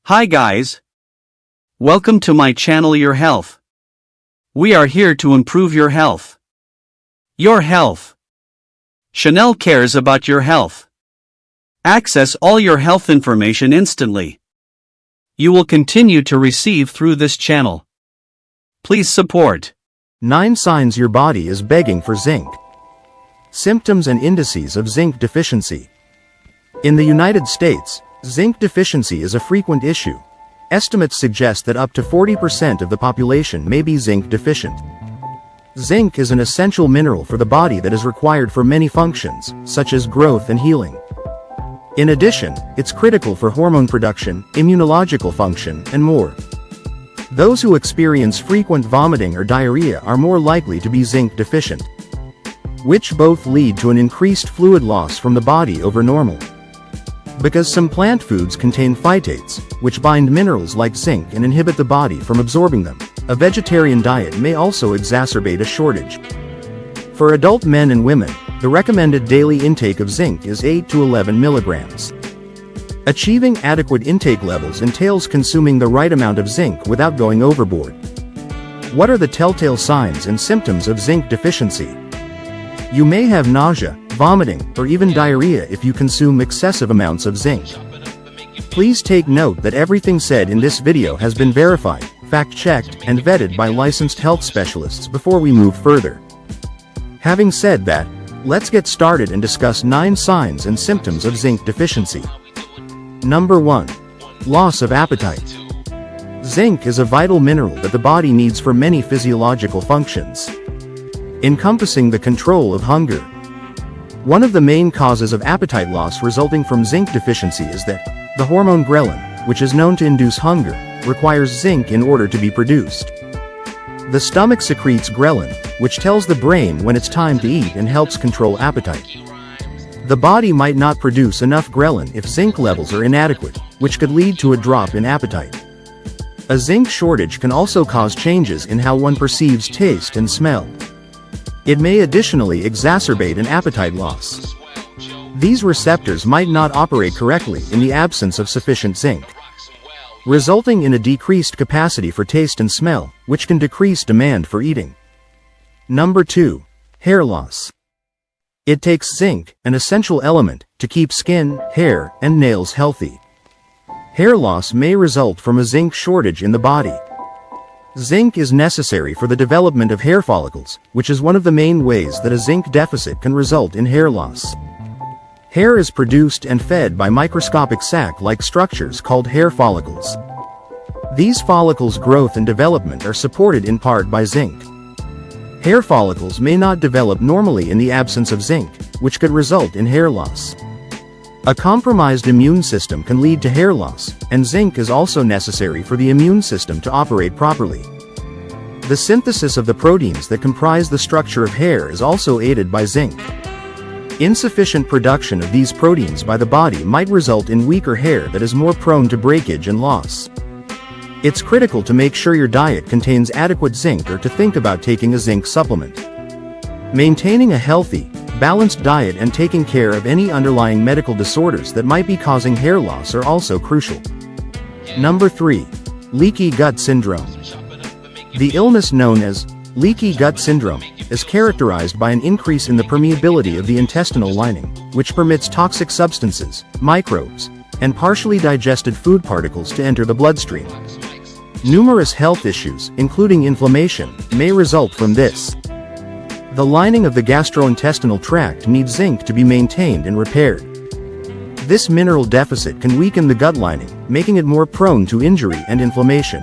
Hi guys. Welcome to my channel Your Health. We are here to improve your health. Your health. Chanel cares about your health. Access all your health information instantly. You will continue to receive through this channel. Please support. 9 signs your body is begging for zinc. Symptoms and indices of zinc deficiency. In the United States, zinc deficiency is a frequent issue. Estimates suggest that up to 40% of the population may be zinc deficient. Zinc is an essential mineral for the body that is required for many functions, such as growth and healing. In addition, it's critical for hormone production, immunological function, and more. Those who experience frequent vomiting or diarrhea are more likely to be zinc deficient, which both lead to an increased fluid loss from the body over normal. Because some plant foods contain phytates, which bind minerals like zinc and inhibit the body from absorbing them, a vegetarian diet may also exacerbate a shortage. For adult men and women, the recommended daily intake of zinc is 8 to 11 milligrams. Achieving adequate intake levels entails consuming the right amount of zinc without going overboard. What are the telltale signs and symptoms of zinc deficiency? You may have nausea, vomiting, or even diarrhea if you consume excessive amounts of zinc. Please take note that everything said in this video has been verified, fact-checked, and vetted by licensed health specialists before we move further. Having said that, let's get started and discuss 9 signs and symptoms of zinc deficiency. Number 1. Loss of appetite. Zinc is a vital mineral that the body needs for many physiological functions, encompassing the control of hunger. One of the main causes of appetite loss resulting from zinc deficiency is that the hormone ghrelin, which is known to induce hunger, requires zinc in order to be produced. The stomach secretes ghrelin, which tells the brain when it's time to eat and helps control appetite. The body might not produce enough ghrelin if zinc levels are inadequate, which could lead to a drop in appetite. A zinc shortage can also cause changes in how one perceives taste and smell. It may additionally exacerbate an appetite loss. These receptors might not operate correctly in the absence of sufficient zinc, resulting in a decreased capacity for taste and smell, which can decrease demand for eating. Number 2. Hair loss. It takes zinc, an essential element, to keep skin, hair, and nails healthy. Hair loss may result from a zinc shortage in the body. Zinc is necessary for the development of hair follicles, which is one of the main ways that a zinc deficit can result in hair loss. Hair is produced and fed by microscopic sac-like structures called hair follicles. These follicles' growth and development are supported in part by zinc. Hair follicles may not develop normally in the absence of zinc, which could result in hair loss. A compromised immune system can lead to hair loss, and zinc is also necessary for the immune system to operate properly. The synthesis of the proteins that comprise the structure of hair is also aided by zinc. Insufficient production of these proteins by the body might result in weaker hair that is more prone to breakage and loss. It's critical to make sure your diet contains adequate zinc or to think about taking a zinc supplement. Maintaining a healthy, balanced diet and taking care of any underlying medical disorders that might be causing hair loss are also crucial. Number 3. Leaky gut syndrome. The illness known as leaky gut syndrome is characterized by an increase in the permeability of the intestinal lining, which permits toxic substances, microbes, and partially digested food particles to enter the bloodstream. Numerous health issues, including inflammation, may result from this. The lining of the gastrointestinal tract needs zinc to be maintained and repaired. This mineral deficit can weaken the gut lining, making it more prone to injury and inflammation.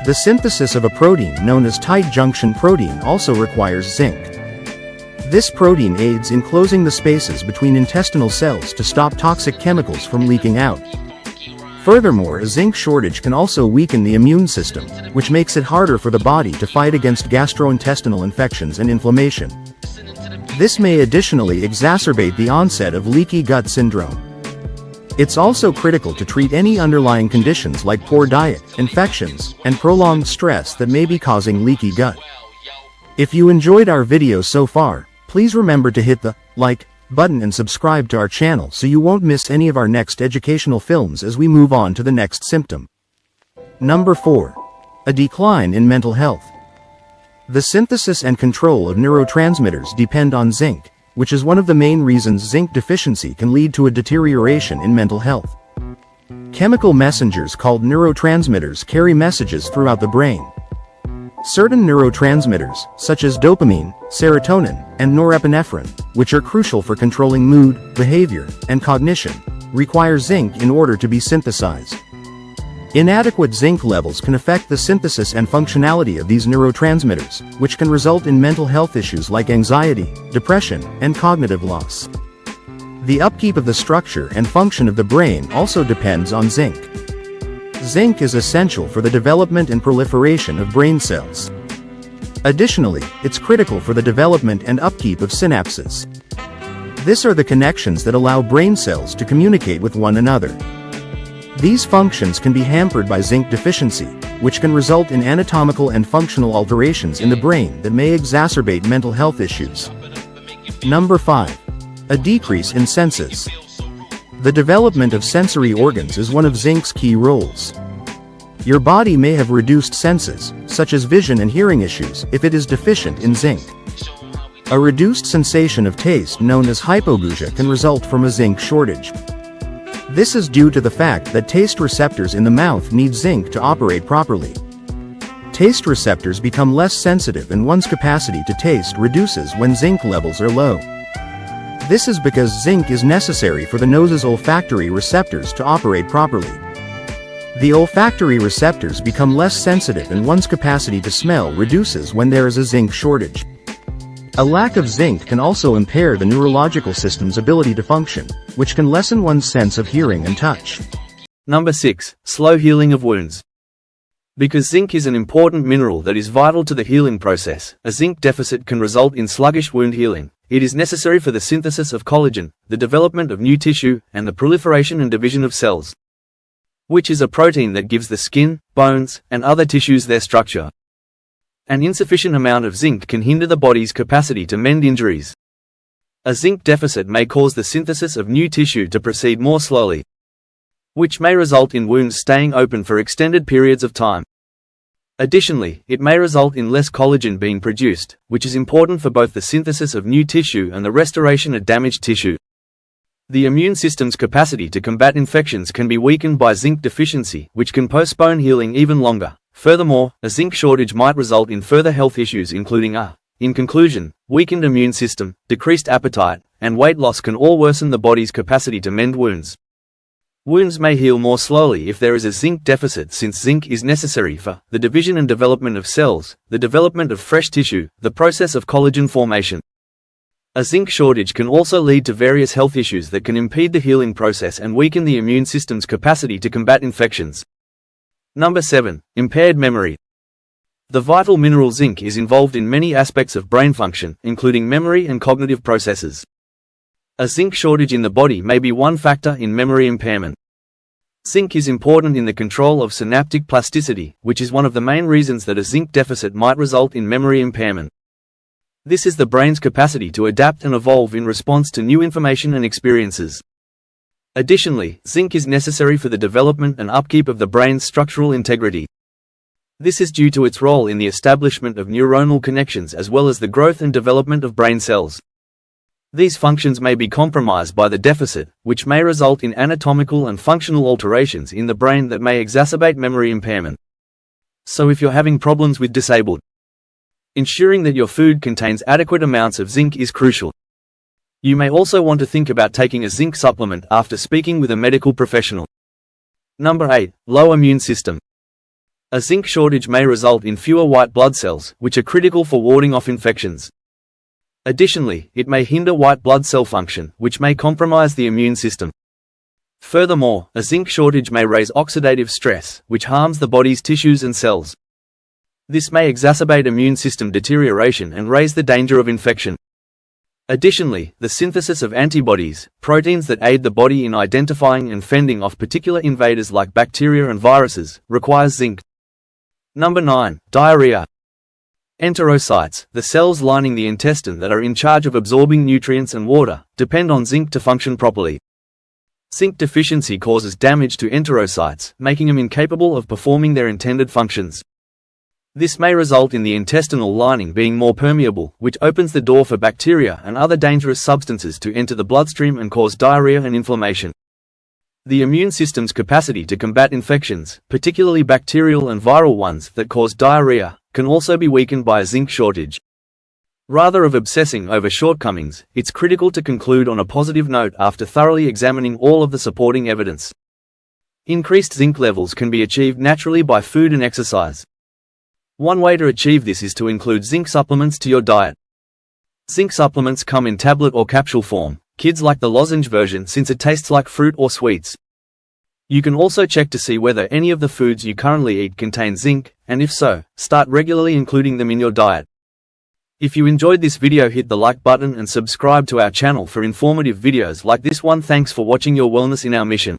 The synthesis of a protein known as tight junction protein also requires zinc. This protein aids in closing the spaces between intestinal cells to stop toxic chemicals from leaking out. Furthermore, a zinc shortage can also weaken the immune system, which makes it harder for the body to fight against gastrointestinal infections and inflammation. This may additionally exacerbate the onset of leaky gut syndrome. It's also critical to treat any underlying conditions like poor diet, infections, and prolonged stress that may be causing leaky gut. If you enjoyed our video so far, please remember to hit the like button and subscribe to our channel so you won't miss any of our next educational films as we move on to the next symptom. Number 4. A decline in mental health. The synthesis and control of neurotransmitters depend on zinc, which is one of the main reasons zinc deficiency can lead to a deterioration in mental health. Chemical messengers called neurotransmitters carry messages throughout the brain. Certain neurotransmitters, such as dopamine, serotonin, and norepinephrine, which are crucial for controlling mood, behavior, and cognition, require zinc in order to be synthesized. Inadequate zinc levels can affect the synthesis and functionality of these neurotransmitters, which can result in mental health issues like anxiety, depression, and cognitive loss. The upkeep of the structure and function of the brain also depends on zinc. Zinc is essential for the development and proliferation of brain cells. Additionally, it's critical for the development and upkeep of synapses. These are the connections that allow brain cells to communicate with one another. These functions can be hampered by zinc deficiency, which can result in anatomical and functional alterations in the brain that may exacerbate mental health issues. Number 5. A decrease in senses. The development of sensory organs is one of zinc's key roles. Your body may have reduced senses, such as vision and hearing issues, if it is deficient in zinc. A reduced sensation of taste known as hypogeusia can result from a zinc shortage. This is due to the fact that taste receptors in the mouth need zinc to operate properly. Taste receptors become less sensitive and one's capacity to taste reduces when zinc levels are low. This is because zinc is necessary for the nose's olfactory receptors to operate properly. The olfactory receptors become less sensitive and one's capacity to smell reduces when there is a zinc shortage. A lack of zinc can also impair the neurological system's ability to function, which can lessen one's sense of hearing and touch. Number 6. Slow healing of wounds. Because zinc is an important mineral that is vital to the healing process, a zinc deficit can result in sluggish wound healing. It is necessary for the synthesis of collagen, the development of new tissue, and the proliferation and division of cells, which is a protein that gives the skin, bones, and other tissues their structure. An insufficient amount of zinc can hinder the body's capacity to mend injuries. A zinc deficit may cause the synthesis of new tissue to proceed more slowly, which may result in wounds staying open for extended periods of time. Additionally, it may result in less collagen being produced, which is important for both the synthesis of new tissue and the restoration of damaged tissue. The immune system's capacity to combat infections can be weakened by zinc deficiency, which can postpone healing even longer. Furthermore, a zinc shortage might result in further health issues including in conclusion, weakened immune system, decreased appetite, and weight loss can all worsen the body's capacity to mend wounds. Wounds may heal more slowly if there is a zinc deficit, since zinc is necessary for the division and development of cells, the development of fresh tissue, the process of collagen formation. A zinc shortage can also lead to various health issues that can impede the healing process and weaken the immune system's capacity to combat infections. Number 7. Impaired memory. The vital mineral zinc is involved in many aspects of brain function, including memory and cognitive processes. A zinc shortage in the body may be one factor in memory impairment. Zinc is important in the control of synaptic plasticity, which is one of the main reasons that a zinc deficit might result in memory impairment. This is the brain's capacity to adapt and evolve in response to new information and experiences. Additionally, zinc is necessary for the development and upkeep of the brain's structural integrity. This is due to its role in the establishment of neuronal connections as well as the growth and development of brain cells. These functions may be compromised by the deficit, which may result in anatomical and functional alterations in the brain that may exacerbate memory impairment. So if you're having problems with disabled, ensuring that your food contains adequate amounts of zinc is crucial. You may also want to think about taking a zinc supplement after speaking with a medical professional. Number 8. Low immune system. A zinc shortage may result in fewer white blood cells, which are critical for warding off infections. Additionally, it may hinder white blood cell function, which may compromise the immune system. Furthermore, a zinc shortage may raise oxidative stress, which harms the body's tissues and cells. This may exacerbate immune system deterioration and raise the danger of infection. Additionally, the synthesis of antibodies, proteins that aid the body in identifying and fending off particular invaders like bacteria and viruses, requires zinc. Number 9. Diarrhea. Enterocytes, the cells lining the intestine that are in charge of absorbing nutrients and water, depend on zinc to function properly. Zinc deficiency causes damage to enterocytes, making them incapable of performing their intended functions. This may result in the intestinal lining being more permeable, which opens the door for bacteria and other dangerous substances to enter the bloodstream and cause diarrhea and inflammation. The immune system's capacity to combat infections, particularly bacterial and viral ones that cause diarrhea, can also be weakened by a zinc shortage. Rather than obsessing over shortcomings, it's critical to conclude on a positive note after thoroughly examining all of the supporting evidence. Increased zinc levels can be achieved naturally by food and exercise. One way to achieve this is to include zinc supplements to your diet. Zinc supplements come in tablet or capsule form. Kids like the lozenge version since it tastes like fruit or sweets. You can also check to see whether any of the foods you currently eat contain zinc, and if so, start regularly including them in your diet. If you enjoyed this video, hit the like button and subscribe to our channel for informative videos like this one. Thanks for watching your wellness in our mission.